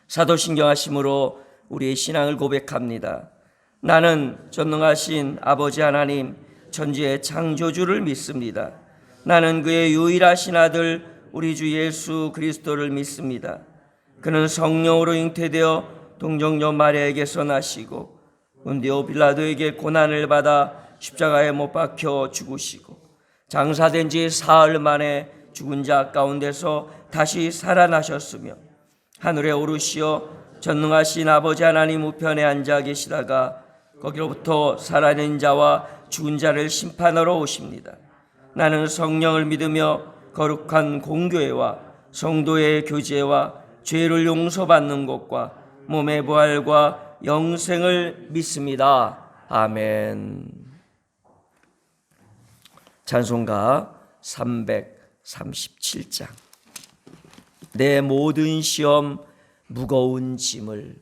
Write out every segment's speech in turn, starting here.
사도신경하심으로 우리의 신앙을 고백합니다. 나는 전능하신 아버지 하나님 천지의 창조주를 믿습니다. 나는 그의 유일하신 아들 우리 주 예수 그리스도를 믿습니다. 그는 성령으로 잉태되어 동정녀 마리아에게서 나시고 본디오 빌라도에게 고난을 받아 십자가에 못 박혀 죽으시고 장사된 지 사흘 만에 죽은 자 가운데서 다시 살아나셨으며 하늘에 오르시어 전능하신 아버지 하나님 우편에 앉아 계시다가 거기로부터 살아있는 자와 죽은 자를 심판하러 오십니다. 나는 성령을 믿으며 거룩한 공교회와 성도의 교제와 죄를 용서받는 것과 몸의 부활과 영생을 믿습니다. 아멘. 찬송가 337장. 내 모든 시험 무거운 짐을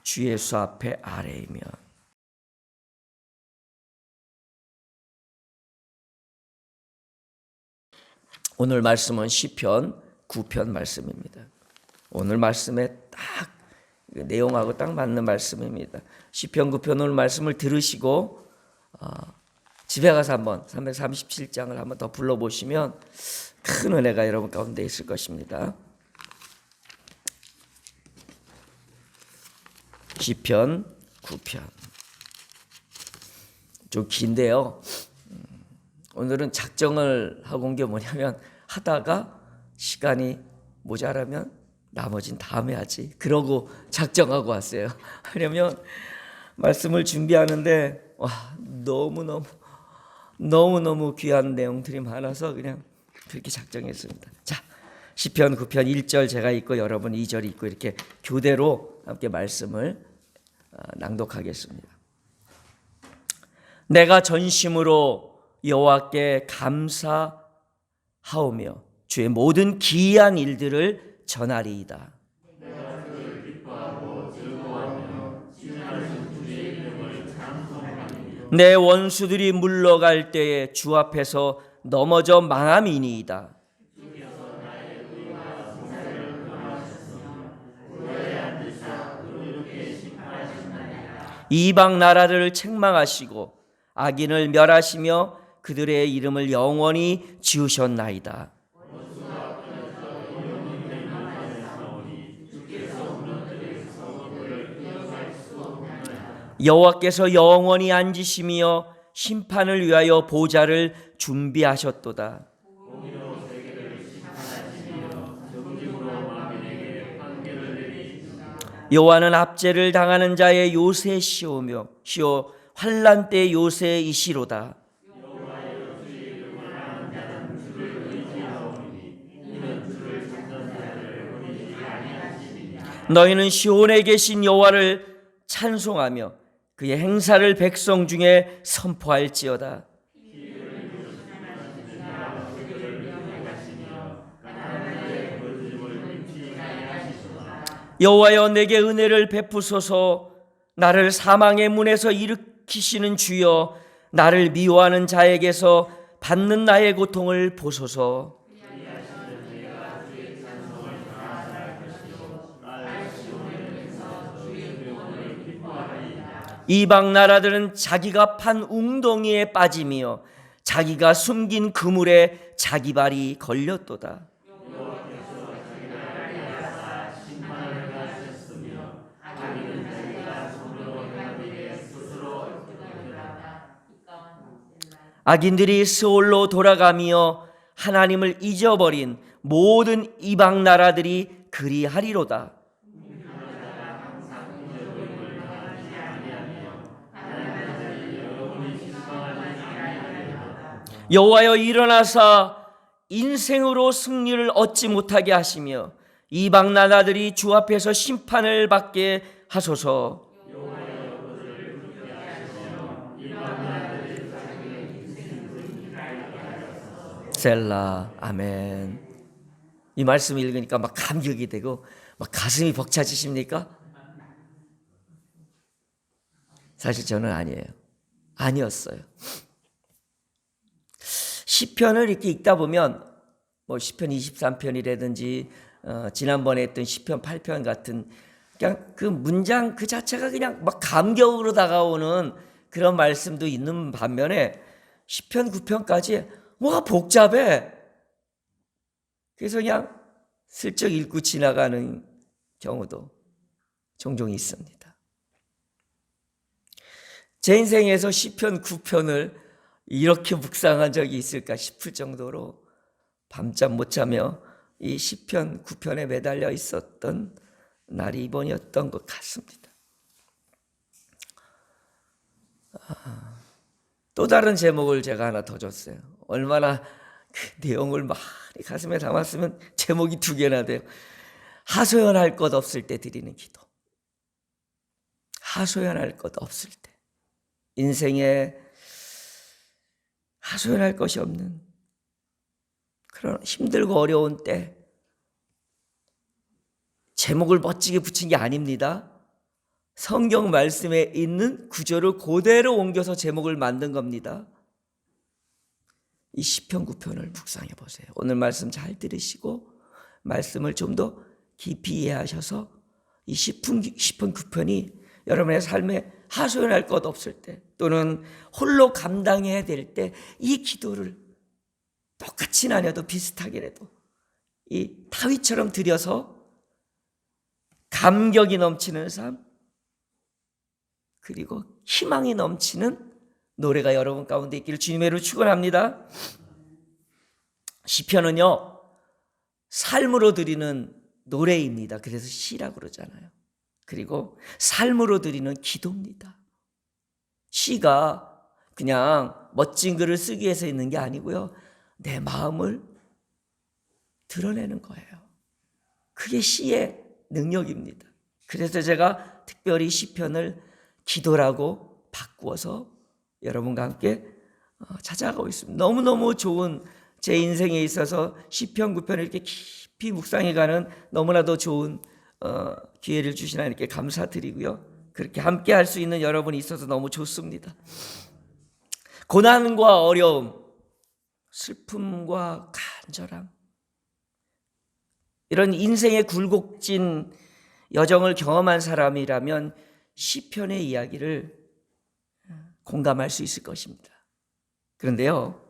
주 예수 앞에 아뢰이며. 오늘 말씀은 시편 9편 말씀입니다. 오늘 말씀에 딱 내용하고 딱 맞는 말씀입니다. 시편 9편 오늘 말씀을 들으시고 집에 가서 한번 337장을 한번 더 불러보시면 큰 은혜가 여러분 가운데 있을 것입니다. 시편 9편 좀 긴데요. 오늘은 작정을 하고 온 게 뭐냐면 하다가 시간이 모자라면 나머진 다음에 하지 그러고 작정하고 왔어요. 왜냐면 말씀을 준비하는데 너무너무 귀한 내용들이 많아서 그냥 그렇게 작정했습니다. 자, 시편 9편 1절 제가 읽고 여러분 2절 읽고 이렇게 교대로 함께 말씀을 낭독하겠습니다. 내가 전심으로 여호와께 감사하오며 주의 모든 기이한 일들을 전하리이다. 내 원수들이 물러갈 때에 주 앞에서 넘어져 망함이니이다. 이방 나라를 책망하시고 악인을 멸하시며 그들의 이름을 영원히 지우셨나이다. 여호와께서 영원히 앉으시며 심판을 위하여 보좌를 준비하셨도다. 여호와는 압제를 당하는 자의 요새시오며 시오 환난 때 요새이시로다. 너희는 시온에 계신 여호와를 찬송하며 그의 행사를 백성 중에 선포할지어다. 여호와여 내게 은혜를 베푸소서. 나를 사망의 문에서 일으키시는 주여 나를 미워하는 자에게서 받는 나의 고통을 보소서. 이방 나라들은 자기가 판 웅덩이에 빠지며 자기가 숨긴 그물에 자기 발이 걸렸도다. 악인들이 스올로 돌아가며 하나님을 잊어버린 모든 이방 나라들이 그리하리로다. 여호와여 일어나사 인생으로 승리를 얻지 못하게 하시며 이방 나라들이 주 앞에서 심판을 받게 하소서. 셀라. 아멘. 이 말씀 읽으니까 막 감격이 되고 막 가슴이 벅차지십니까? 사실 저는 아니었어요. 시편을 이렇게 읽다 보면 뭐 시편 23편이라든지 지난번에 했던 시편 8편 같은 그냥 그 문장 그 자체가 그냥 막 감격으로 다가오는 그런 말씀도 있는 반면에 시편 9편까지 뭐가 복잡해. 그래서 그냥 슬쩍 읽고 지나가는 경우도 종종 있습니다. 제 인생에서 시편 9편을 이렇게 묵상한 적이 있을까 싶을 정도로 밤잠 못 자며 이 시편 9편에 매달려 있었던 날이 이번이었던 것 같습니다. 또 다른 제목을 제가 하나 더 줬어요. 얼마나 그 내용을 많이 가슴에 담았으면 제목이 2개나 돼요. 하소연할 것 없을 때 드리는 기도. 하소연할 것 없을 때. 인생에 하소연할 것이 없는 그런 힘들고 어려운 때 제목을 멋지게 붙인 게 아닙니다. 성경 말씀에 있는 구절을 그대로 옮겨서 제목을 만든 겁니다. 이 시편 9편을 묵상해 보세요. 오늘 말씀 잘 들으시고 말씀을 좀 더 깊이 이해하셔서 이 시편 9편이 여러분의 삶에 하소연할 것 없을 때 또는 홀로 감당해야 될 때 이 기도를 똑같이는 아니어도 비슷하게라도 이 다윗처럼 드려서 감격이 넘치는 삶 그리고 희망이 넘치는 노래가 여러분 가운데 있기를 주님의 이름으로 축원합니다. 시편은요 삶으로 드리는 노래입니다. 그래서 시라고 그러잖아요. 그리고 삶으로 드리는 기도입니다. 시가 그냥 멋진 글을 쓰기 위해서 있는 게 아니고요. 내 마음을 드러내는 거예요. 그게 시의 능력입니다. 그래서 제가 특별히 시편을 기도라고 바꾸어서 여러분과 함께 찾아가고 있습니다. 너무너무 좋은 제 인생에 있어서 시편 9편을 이렇게 깊이 묵상해가는 너무나도 좋은 기회를 주신 하나님께 감사드리고요. 그렇게 함께 할 수 있는 여러분이 있어서 너무 좋습니다. 고난과 어려움, 슬픔과 간절함 이런 인생의 굴곡진 여정을 경험한 사람이라면 시편의 이야기를 공감할 수 있을 것입니다. 그런데요,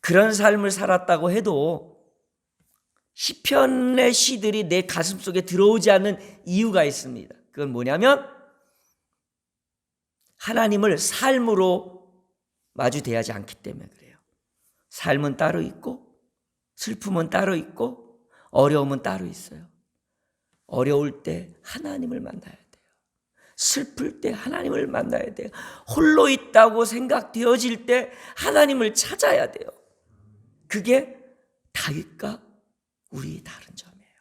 그런 삶을 살았다고 해도 시편의 시들이 내 가슴속에 들어오지 않는 이유가 있습니다. 그건 뭐냐면 하나님을 삶으로 마주대하지 않기 때문에 그래요. 삶은 따로 있고 슬픔은 따로 있고 어려움은 따로 있어요. 어려울 때 하나님을 만나야 돼요. 슬플 때 하나님을 만나야 돼요. 홀로 있다고 생각되어질 때 하나님을 찾아야 돼요. 그게 다윗과 우리의 다른 점이에요.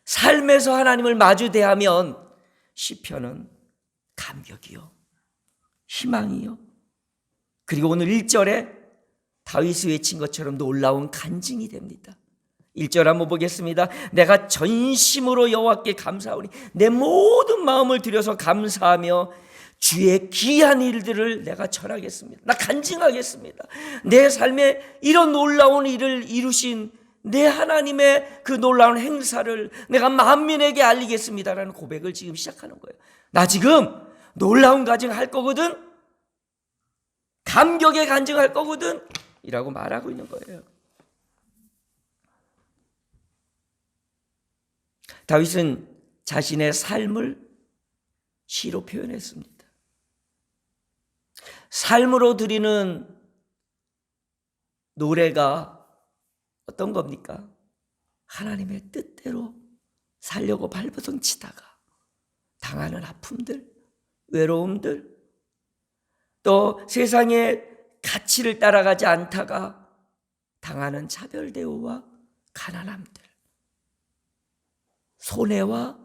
삶에서 하나님을 마주 대하면 시편은 감격이요, 희망이요, 그리고 오늘 1절에 다윗이 외친 것처럼 놀라운 간증이 됩니다. 1절 한번 보겠습니다. 내가 전심으로 여호와께 감사하오니 내 모든 마음을 들여서 감사하며 주의 귀한 일들을 내가 전하겠습니다. 나 간증하겠습니다. 내 삶에 이런 놀라운 일을 이루신 내 하나님의 그 놀라운 행사를 내가 만민에게 알리겠습니다라는 고백을 지금 시작하는 거예요. 나 지금 놀라운 간증할 거거든, 감격의 간증할 거거든 이라고 말하고 있는 거예요. 다윗은 자신의 삶을 시로 표현했습니다. 삶으로 드리는 노래가 어떤 겁니까? 하나님의 뜻대로 살려고 발버둥 치다가 당하는 아픔들, 외로움들, 또 세상의 가치를 따라가지 않다가 당하는 차별 대우와 가난함들, 손해와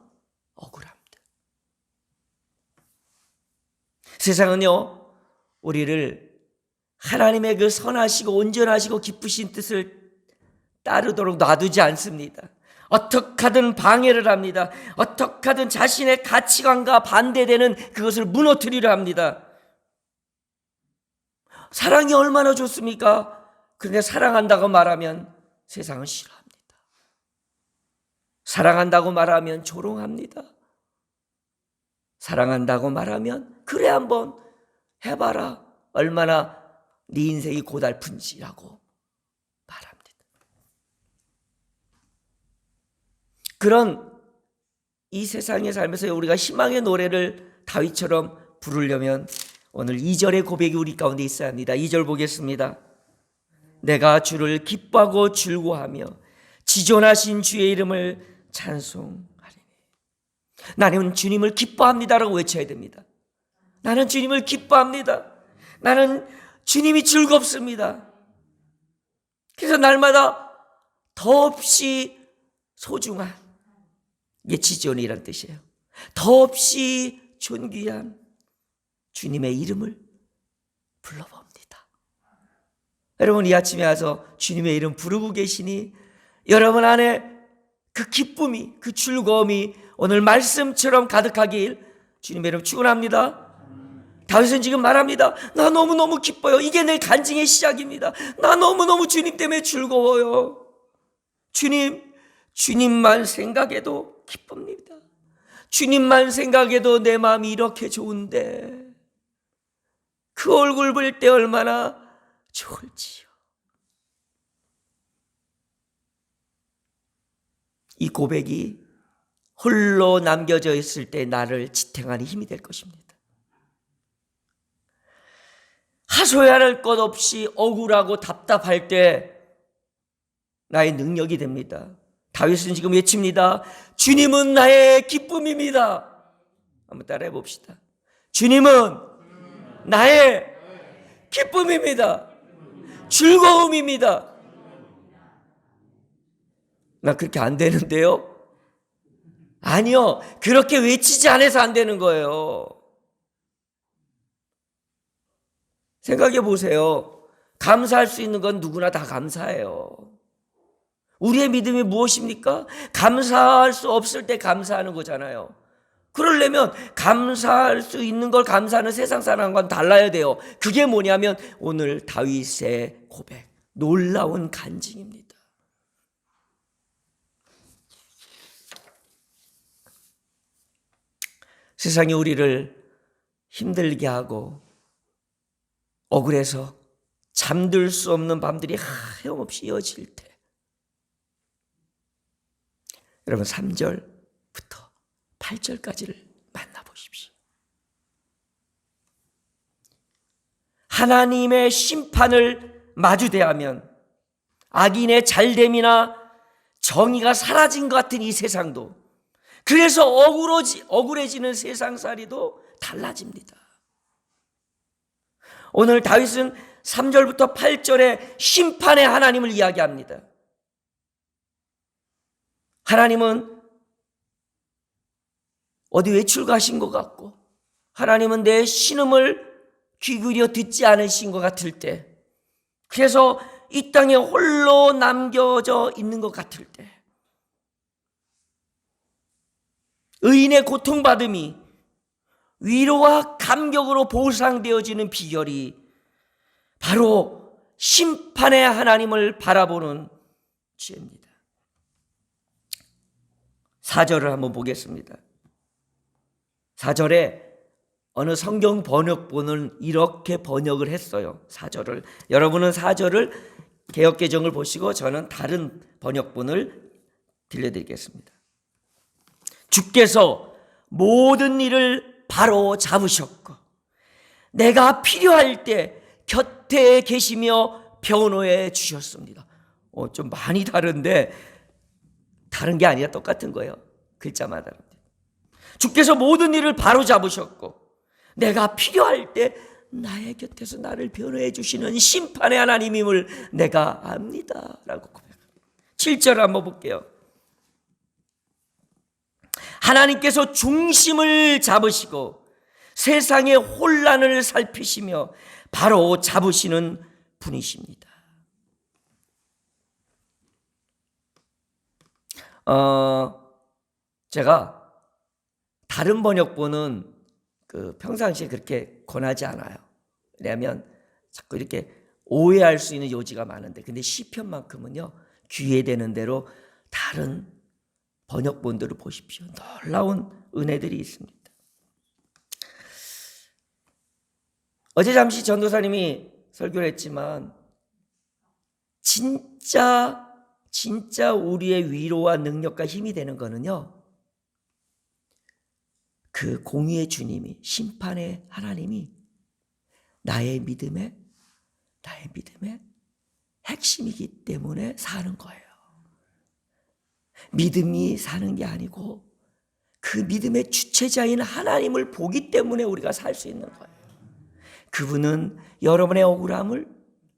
억울함들. 세상은요, 우리를 하나님의 그 선하시고 온전하시고 기쁘신 뜻을 따르도록 놔두지 않습니다. 어떻게 하든 방해를 합니다. 어떻게 하든 자신의 가치관과 반대되는 그것을 무너뜨리려 합니다. 사랑이 얼마나 좋습니까? 그런데 사랑한다고 말하면 세상은 싫어합니다. 사랑한다고 말하면 조롱합니다. 사랑한다고 말하면 그래 한번 해봐라. 얼마나 네 인생이 고달픈지라고 말합니다. 그런 이 세상에 살면서 우리가 희망의 노래를 다윗처럼 부르려면 오늘 2절의 고백이 우리 가운데 있어야 합니다. 2절 보겠습니다. 내가 주를 기뻐하고 즐거워하며 지존하신 주의 이름을 찬송하리니. 나는 주님을 기뻐합니다라고 외쳐야 됩니다. 나는 주님을 기뻐합니다. 나는 주님이 즐겁습니다. 그래서 날마다 더없이 소중한, 이게 지존이란 뜻이에요. 더없이 존귀한 주님의 이름을 불러봅니다. 여러분 이 아침에 와서 주님의 이름 부르고 계시니 여러분 안에 그 기쁨이, 그 즐거움이 오늘 말씀처럼 가득하길 주님의 이름 축원합니다. 다윗은 지금 말합니다. 나 너무너무 기뻐요. 이게 내 간증의 시작입니다. 나 너무너무 주님 때문에 즐거워요. 주님만 생각해도 기쁩니다. 주님만 생각해도 내 마음이 이렇게 좋은데 그 얼굴 볼 때 얼마나 좋을지요. 이 고백이 홀로 남겨져 있을 때 나를 지탱하는 힘이 될 것입니다. 하소연할 것 없이 억울하고 답답할 때 나의 능력이 됩니다. 다윗은 지금 외칩니다. 주님은 나의 기쁨입니다. 한번 따라해 봅시다. 주님은 나의 기쁨입니다. 즐거움입니다. 나 그렇게 안 되는데요? 아니요. 그렇게 외치지 않아서 안 되는 거예요. 생각해 보세요. 감사할 수 있는 건 누구나 다 감사해요. 우리의 믿음이 무엇입니까? 감사할 수 없을 때 감사하는 거잖아요. 그러려면 감사할 수 있는 걸 감사하는 세상 사람과는 달라야 돼요. 그게 뭐냐면 오늘 다윗의 고백, 놀라운 간증입니다. 세상이 우리를 힘들게 하고 억울해서 잠들 수 없는 밤들이 하염없이 이어질 때 여러분 3절부터 8절까지를 만나보십시오. 하나님의 심판을 마주대하면 악인의 잘됨이나 정의가 사라진 것 같은 이 세상도, 그래서 억울해지는 세상살이도 달라집니다. 오늘 다윗은 3절부터 8절에 심판의 하나님을 이야기합니다. 하나님은 어디 외출 가신 것 같고, 하나님은 내 신음을 귀 기울여 듣지 않으신 것 같을 때, 그래서 이 땅에 홀로 남겨져 있는 것 같을 때, 의인의 고통받음이 위로와 감격으로 보상되어지는 비결이 바로 심판의 하나님을 바라보는 죄입니다. 4절을 한번 보겠습니다. 4절에 어느 성경 번역본은 이렇게 번역을 했어요. 4절을. 여러분은 4절을 개역개정을 보시고 저는 다른 번역본을 들려드리겠습니다. 주께서 모든 일을 바로 잡으셨고 내가 필요할 때 곁에 계시며 변호해 주셨습니다. 좀 많이 다른데 다른 게 아니라 똑같은 거예요. 글자마다. 주께서 모든 일을 바로 잡으셨고 내가 필요할 때 나의 곁에서 나를 변호해 주시는 심판의 하나님임을 내가 압니다 라고 고백합니다. 7절 한번 볼게요. 하나님께서 중심을 잡으시고 세상의 혼란을 살피시며 바로 잡으시는 분이십니다. 제가 다른 번역본은 평상시에 그렇게 권하지 않아요. 왜냐하면 자꾸 이렇게 오해할 수 있는 요지가 많은데, 근데 시편만큼은요 귀에 되는 대로 다른 번역본들을 보십시오. 놀라운 은혜들이 있습니다. 어제 잠시 전도사님이 설교를 했지만 진짜 우리의 위로와 능력과 힘이 되는 거는요, 그 공의의 주님이, 심판의 하나님이 나의 믿음의 핵심이기 때문에 사는 거예요. 믿음이 사는 게 아니고 그 믿음의 주체자인 하나님을 보기 때문에 우리가 살 수 있는 거예요. 그분은 여러분의 억울함을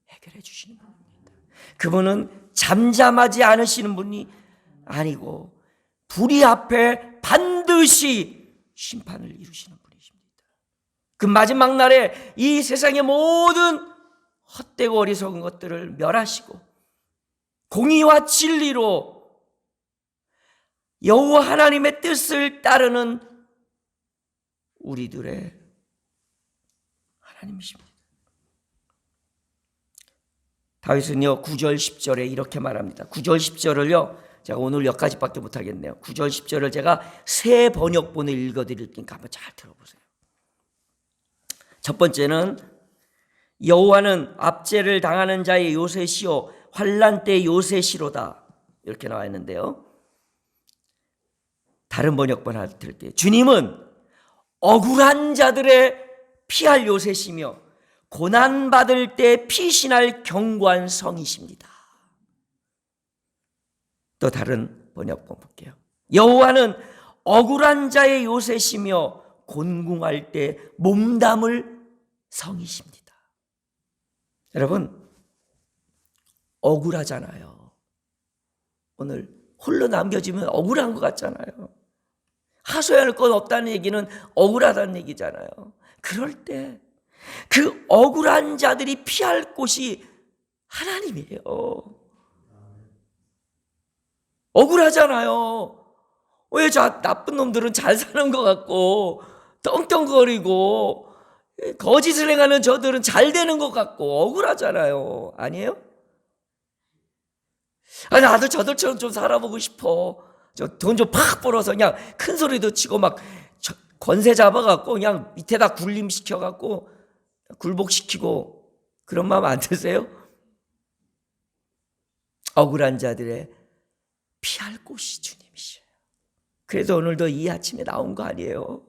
해결해 주시는 분입니다. 그분은 잠잠하지 않으시는 분이 아니고 불의 앞에 반드시 심판을 이루시는 분이십니다. 그 마지막 날에 이 세상의 모든 헛되고 어리석은 것들을 멸하시고 공의와 진리로 여호와 하나님의 뜻을 따르는 우리들의 하나님이십니다. 다윗은요 9절 10절에 이렇게 말합니다. 9절 10절을요 제가 오늘 여기까지밖에 못하겠네요. 9절 10절을 제가 새 번역본을 읽어드릴 테니까 한번 잘 들어보세요. 첫 번째는 여호와는 압제를 당하는 자의 요새시요 환난 때 요새시로다, 이렇게 나와 있는데요. 다른 번역본 하나 들을게요. 주님은 억울한 자들의 피할 요새시며 고난받을 때 피신할 견고한 성이십니다. 또 다른 번역본 볼게요. 여호와는 억울한 자의 요새시며 곤궁할 때 몸담을 성이십니다. 여러분, 억울하잖아요. 오늘 홀로 남겨지면 억울한 것 같잖아요. 하소연할 것 없다는 얘기는 억울하다는 얘기잖아요. 그럴 때 그 억울한 자들이 피할 곳이 하나님이에요. 억울하잖아요. 왜 저 나쁜 놈들은 잘 사는 것 같고 떵떵거리고 거짓을 행하는 저들은 잘 되는 것 같고 억울하잖아요. 아니에요? 나도 저들처럼 좀 살아보고 싶어. 돈 좀 팍 벌어서 그냥 큰 소리도 치고 막 권세 잡아갖고 그냥 밑에다 군림시켜갖고 굴복시키고 그런 마음 안 드세요? 억울한 자들의 피할 곳이 주님이셔요. 그래서 오늘도 이 아침에 나온 거 아니에요?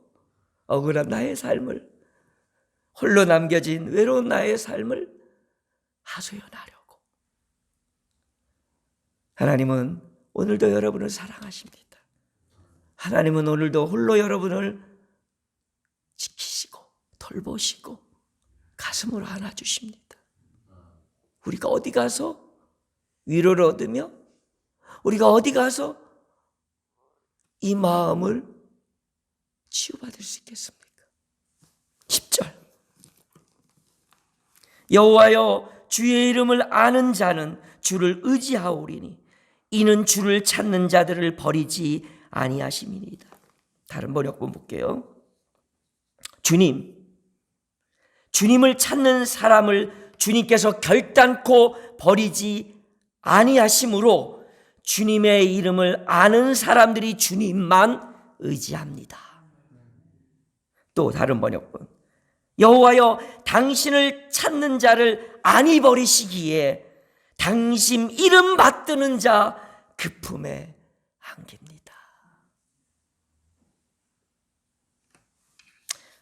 억울한 나의 삶을, 홀로 남겨진 외로운 나의 삶을 하소연하려고. 하나님은 오늘도 여러분을 사랑하십니다. 하나님은 오늘도 홀로 여러분을 지키시고 돌보시고 가슴으로 안아주십니다. 우리가 어디 가서 위로를 얻으며 우리가 어디 가서 이 마음을 치유받을 수 있겠습니까? 10절 여호와여 주의 이름을 아는 자는 주를 의지하오리니 이는 주를 찾는 자들을 버리지 아니하심이니이다. 다른 번역본 볼게요. 주님을 찾는 사람을 주님께서 결단코 버리지 아니하심으로 주님의 이름을 아는 사람들이 주님만 의지합니다. 또 다른 번역본 여호와여 당신을 찾는 자를 아니 버리시기에 당신 이름 받드는 자 그 품에 안깁니다.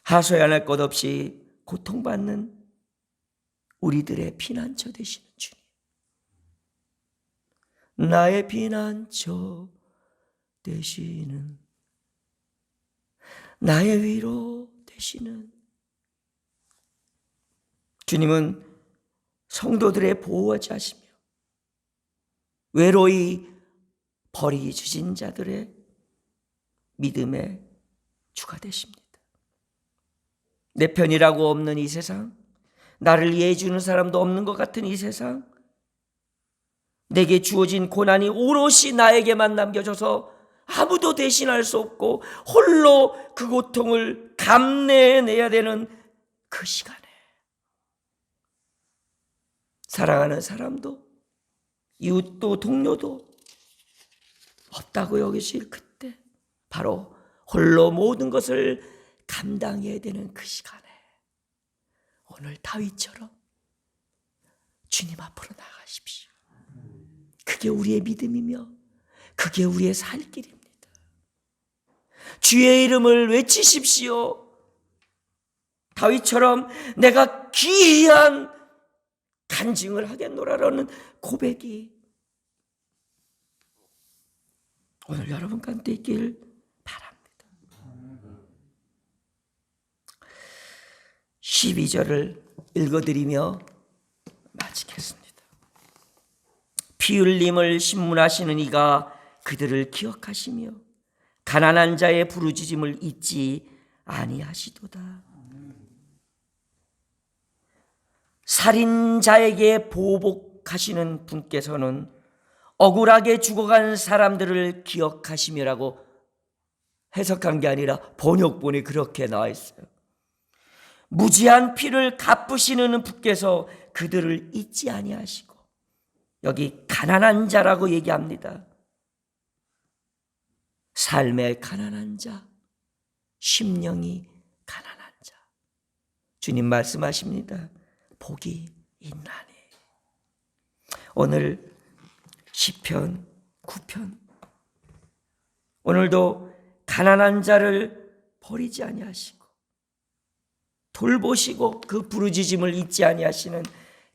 하소연할 것 없이 고통받는 우리들의 피난처 되시는 주님, 나의 피난처 되시는, 나의 위로 되시는 주님은 성도들의 보호자시며 외로이 버리주신 자들의 믿음의 주가 되십니다. 내 편이라고 없는 이 세상, 나를 이해해 주는 사람도 없는 것 같은 이 세상, 내게 주어진 고난이 오롯이 나에게만 남겨져서 아무도 대신할 수 없고 홀로 그 고통을 감내해내야 되는 그 시간에 사랑하는 사람도 이웃도 동료도 없다고 여기실 그때, 바로 홀로 모든 것을 감당해야 되는 그 시간에 오늘 다윗처럼 주님 앞으로 나가십시오. 그게 우리의 믿음이며 그게 우리의 살 길입니다. 주의 이름을 외치십시오. 다윗처럼 내가 기이한 간증을 하겠노라라는 고백이 오늘 여러분 가운데 있길 바랍니다. 12절을 읽어드리며 마치겠습니다. 피 흘림을 신문하시는 이가 그들을 기억하시며 가난한 자의 부르짖음을 잊지 아니하시도다. 살인자에게 보복하시는 분께서는 억울하게 죽어간 사람들을 기억하시며라고 해석한 게 아니라 번역본에 그렇게 나와 있어요. 무지한 피를 갚으시는 분께서 그들을 잊지 아니하시고, 여기 가난한 자라고 얘기합니다. 삶의 가난한 자, 심령이 가난한 자. 주님 말씀하십니다. 복이 있나니. 오늘 시편 9편, 오늘도 가난한 자를 버리지 아니하시고 돌보시고 그 부르짖음을 잊지 아니하시는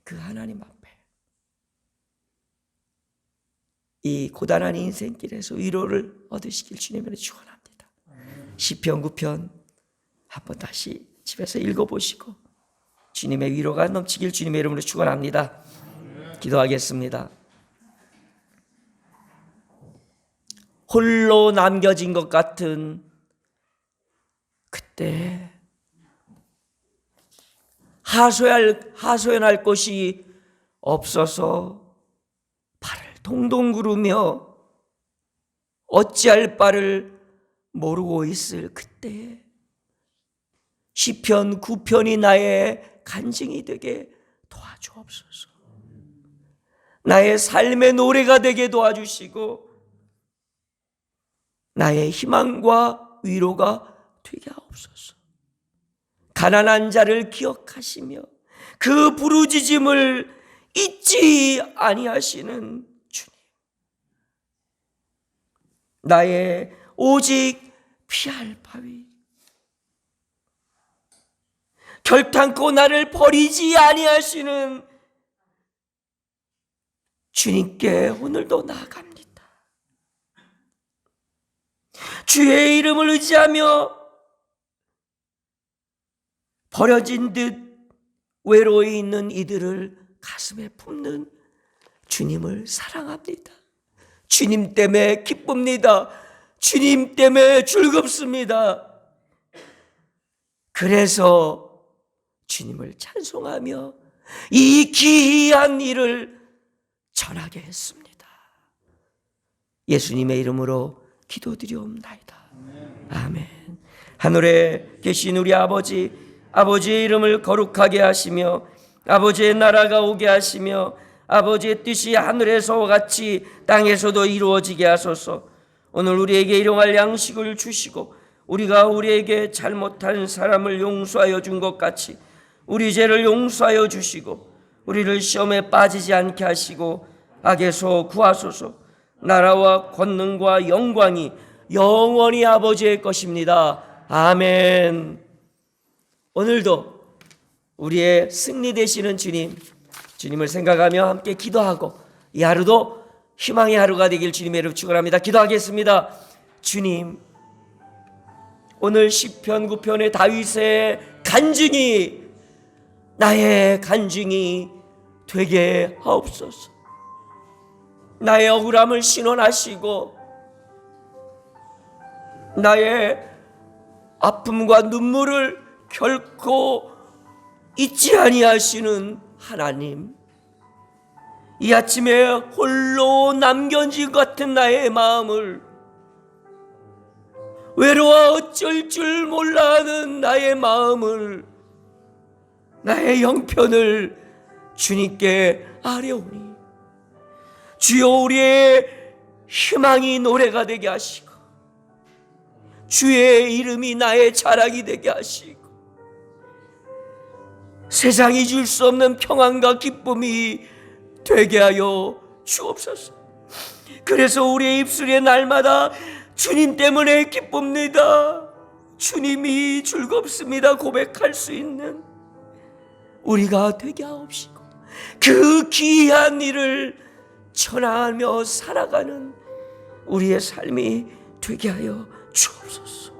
그 하나님 앞에 이 고단한 인생길에서 위로를 얻으시길 주님으로 축원합니다. 시편 9편 한번 다시 집에서 읽어보시고 주님의 위로가 넘치길 주님의 이름으로 축원합니다. 기도하겠습니다. 홀로 남겨진 것 같은 그때 하소연할 곳이 없어서 발을 동동 구르며 어찌할 바를 모르고 있을 그때 시편 9편이 나의 간증이 되게 도와주옵소서. 나의 삶의 노래가 되게 도와주시고 나의 희망과 위로가 되게 하옵소서. 가난한 자를 기억하시며 그 부르짖음을 잊지 아니하시는 주님, 나의 오직 피할 바위, 결탄코 나를 버리지 아니하시는 주님께 오늘도 나아갑니다. 주의 이름을 의지하며 버려진 듯 외로이 있는 이들을 가슴에 품는 주님을 사랑합니다. 주님 때문에 기쁩니다. 주님 때문에 즐겁습니다. 그래서 주님을 찬송하며 이 기이한 일을 전하게 했습니다. 예수님의 이름으로 기도드리옵나이다. 아멘. 하늘에 계신 우리 아버지, 아버지의 이름을 거룩하게 하시며 아버지의 나라가 오게 하시며 아버지의 뜻이 하늘에서와 같이 땅에서도 이루어지게 하소서. 오늘 우리에게 일용할 양식을 주시고 우리가 우리에게 잘못한 사람을 용서하여 준 것 같이 우리 죄를 용서하여 주시고 우리를 시험에 빠지지 않게 하시고 악에서 구하소서. 나라와 권능과 영광이 영원히 아버지의 것입니다. 아멘. 오늘도 우리의 승리 되시는 주님을 생각하며 함께 기도하고 이 하루도 희망의 하루가 되길 주님의 이름으로 축원합니다. 기도하겠습니다. 주님, 오늘 시편 9편의 다윗의 간증이 나의 간증이 되게 하옵소서. 나의 억울함을 신원하시고 나의 아픔과 눈물을 결코 잊지 아니하시는 하나님, 이 아침에 홀로 남겨진 것 같은 나의 마음을, 외로워 어쩔 줄 몰라 하는 나의 마음을, 나의 형편을 주님께 아뢰오니 주여 우리의 희망이 노래가 되게 하시고 주의 이름이 나의 자랑이 되게 하시고 세상이 줄 수 없는 평안과 기쁨이 되게 하여 주옵소서. 그래서 우리의 입술에 날마다 주님 때문에 기쁩니다, 주님이 즐겁습니다 고백할 수 있는 우리가 되게 하옵시고, 그 귀한 일을 전하며 살아가는 우리의 삶이 되게 하여 주옵소서.